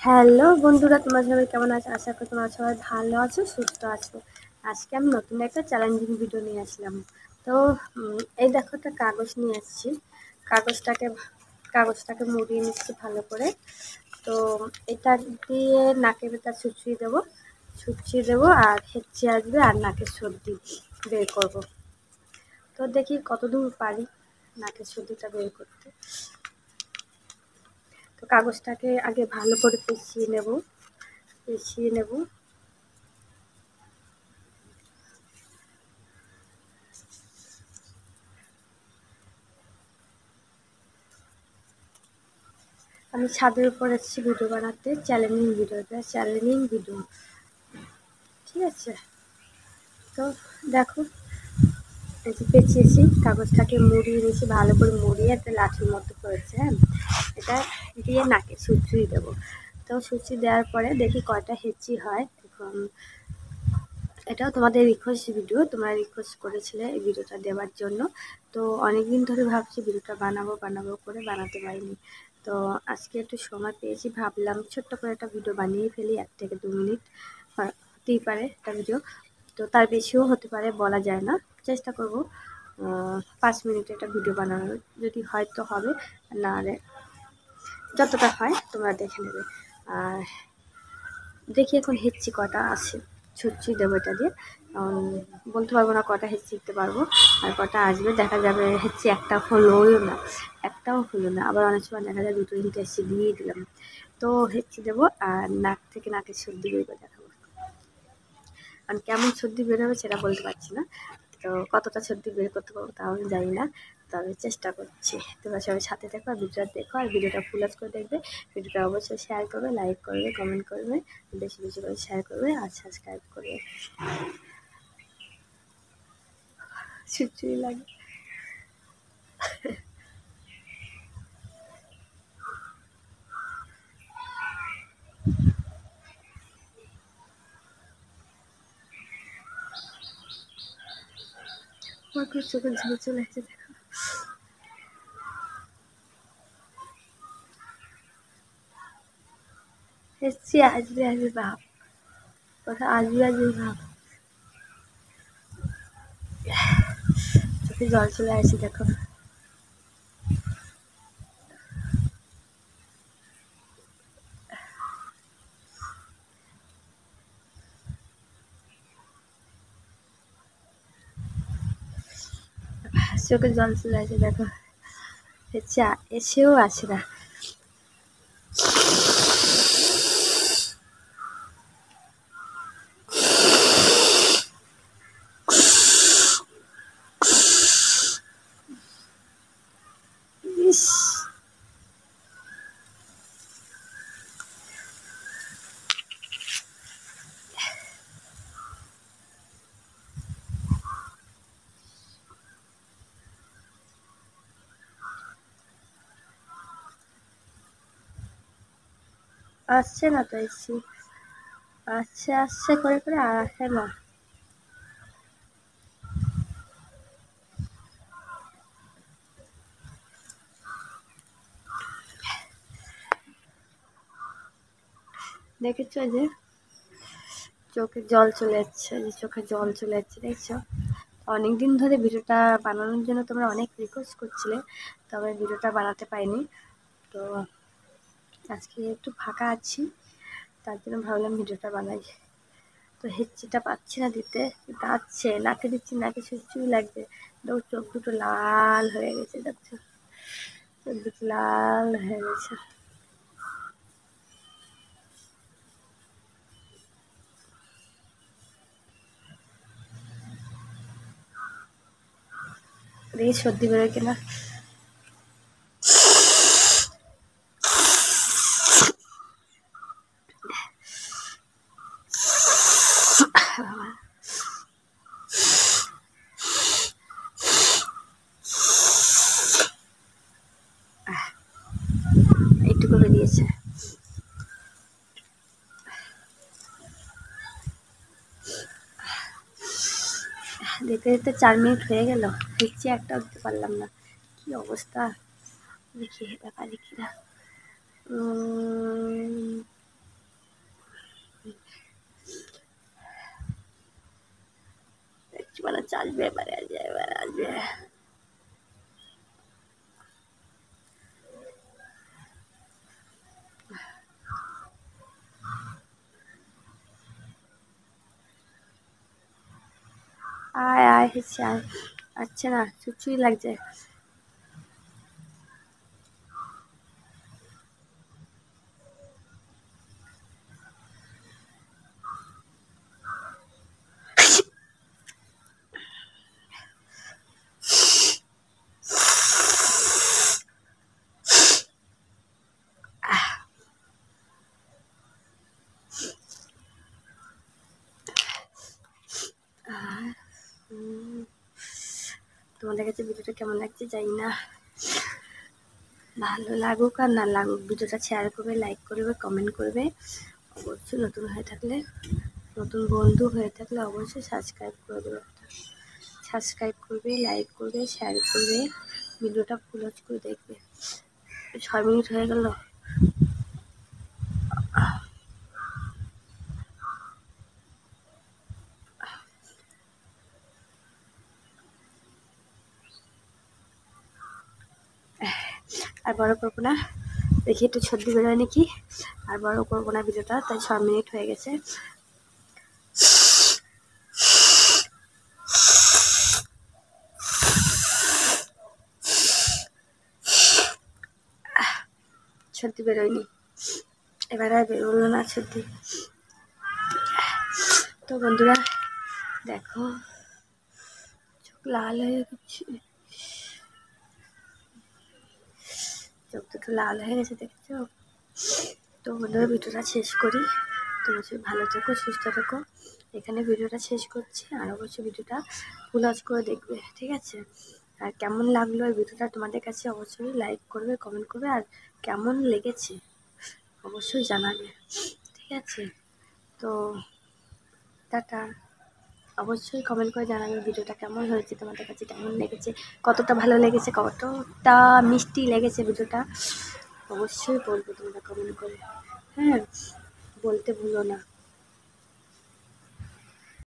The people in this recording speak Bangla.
হ্যালো বন্ধুরা, তোমরা সবাই কেমন আছো? আশা করি তোমরা সবাই ভালো আছো, সুস্থ আছো। আজকে আমি নতুন একটা চ্যালেঞ্জিং ভিডিও নিয়ে আসলাম। তো এই দেখো, একটা কাগজ নিয়ে আসছি। কাগজটাকে কাগজটাকে মুড়িয়ে নিচ্ছি ভালো করে। তো এটা দিয়ে নাকের ভেতর ছুঁচিয়ে দেবো আর হেঁচে আসবে আর নাকের সর্দি বের করব। তো দেখি কতদূর পারি নাকের সর্দিটা বের করতে। তো কাগজটাকে আগে ভালো করে পেঁচিয়ে নেব। আমি ছাদের উপর এসেছি ভিডিও বানাতে, চ্যালেঞ্জিং ভিডিও। ঠিক আছে, তো দেখো, এই যে পেঁচিয়েছি, কাগজটাকে মুড়িয়ে নিয়েছি, ভালো করে মুড়িয়ে একটা লাঠির মতো করেছে। হ্যাঁ, এটা দিয়ে নাকে সুচিয়ে দেবো। তো সুচি দেওয়ার পরে দেখি কয়টা হেঁচি হয়। এখন এটাও তোমাদের তোমরা রিকোয়েস্ট করেছিলে এই ভিডিওটা দেওয়ার জন্য। তো অনেকদিন ধরে ভাবছি ভিডিওটা বানাবো করে বানাতে পারিনি। তো আজকে একটু সময় পেয়েছি, ভাবলাম ছোট্ট করে একটা ভিডিও বানিয়ে ফেলি। 1 থেকে 2 মিনিট হতেই পারে একটা ভিডিও, তো তার বেশিও হতে পারে, বলা যায় না। চেষ্টা করব 5 মিনিটে একটা ভিডিও বানানোর। যদি হয় তো হবে, না হলে যতটা হয় তোমরা দেখে নেবে। আর দেখি এখন হেঁচি কটা আছে, ছুঁচি দেবো এটা দিয়ে। বলতে পারবো না কটা হেঁচি দিতে পারবো আর কটা আসবে, দেখা যাবে হেঁচি একটাও হলো না। আবার অনেক সময় দেখা যায় 2-3টে হেঁচি দিয়ে দিলাম। তো হেঁচি দেবো আর নাকের সর্দি বের করে দেখাবো। আর কেমন সর্দি বের হবে সেটা বলতে পারছি না। তো কতটা সর্দি বের করতে পারবো তাও আমি জানি না, তবে চেষ্টা করছি। তোমরা সবাই সাথে দেখো আর ভিডিওটা দেখো, আর ভিডিওটা ফুল করে দেখবে। ভিডিওটা অবশ্যই শেয়ার করবে, লাইক করবে, কমেন্ট করবে, বেশি বেশি করে শেয়ার করবে আর সাবস্ক্রাইব করবে। খিচুড়ি লাগে। আমার খুব চোখে ঝুলে চলে আসছে, দেখো। এসছি আসবে ভাব, কথা আসবে ভাব। চোখে জল চলে আসছে, দেখো। চোখে জল চলে আসছে, দেখো। এসেও আসে না। ইস, আসছে না তো এসছি। আসছে করে করে আর আসে না। দেখেছো যে চোখে জল চলে যাচ্ছে, দেখছো। অনেকদিন ধরে ভিডিওটা বানানোর জন্য তোমরা অনেক রিকোয়েস্ট করছিলে, তবে ভিডিওটা বানাতে পারিনি। তো আজকে একটু ফাঁকা আছি, তার জন্য ভাবলাম ভিডিওটা বানাই। তো হেঁচিটা পাচ্ছি না দিতে, দাঁড়ছে নাকে দিচ্ছি, নাকে সুচুই লাগবে। চোখ দুটো লাল হয়ে গেছে, দেখছো, চোখ দুটো লাল হয়ে গেছে। দেখি সর্দি বেরোয় কিনা। এইটুকু বেরিয়েছে। দেখতে দেখতে 4 মিনিট হয়ে গেল, হেঁচি একটাও দিতে পারলাম না। কি অবস্থা, দেখি এটা পারি কিনা। আচ্ছা আসবে, এবারে আসবে, এবারে আসবে। আয় আয় হচ্ছে আয়, আসছে না, চুচুই লাগছে। তোমাদের কাছে ভিডিওটা কেমন লাগছে জানি না, ভালো লাগুক আর না লাগুক ভিডিওটা শেয়ার করবে, লাইক করবে, কমেন্ট করবে। অবশ্যই নতুন হয়ে থাকলে, নতুন বন্ধু হয়ে থাকলে অবশ্যই সাবস্ক্রাইব করে দেবে, সাবস্ক্রাইব করবে, লাইক করবে, শেয়ার করবে, ভিডিওটা ফুল করে দেখবে। 6 মিনিট হয়ে গেল। আর বড় করবো না, দেখি একটু সর্দি বেরোয় নাকি। আর বড় করবো না ভিডিওটা, তাই 6 মিনিট হয়ে গেছে। সর্দি বেরোয়নি, এবার আর বেরোলো না সর্দি। তো বন্ধুরা দেখো, চোখ লাল হয়ে গেছে, চোখ দুটো লাল হয়ে গেছে দেখছো। তো বন্ধুরা ভিডিওটা শেষ করি, তোমরা সবাই ভালো থেকো, সুস্থ থেকো। এখানে ভিডিওটা শেষ করছি, আর অবশ্যই ভিডিওটা ফুল করে দেখবে, ঠিক আছে। আর কেমন লাগলো এই ভিডিওটা তোমাদের কাছে অবশ্যই লাইক করবে, কমেন্ট করবে, আর কেমন লেগেছে অবশ্যই জানাবে, ঠিক আছে। তো টাটা, অবশ্যই কমেন্ট করে জানাবে ভিডিওটা কেমন হয়েছে, তোমাদের কাছে কেমন লেগেছে, কতটা ভালো লেগেছে, কতটা মিষ্টি লেগেছে ভিডিওটা, অবশ্যই বলবে তোমরা কমেন্ট করে, হ্যাঁ, বলতে ভুলো না।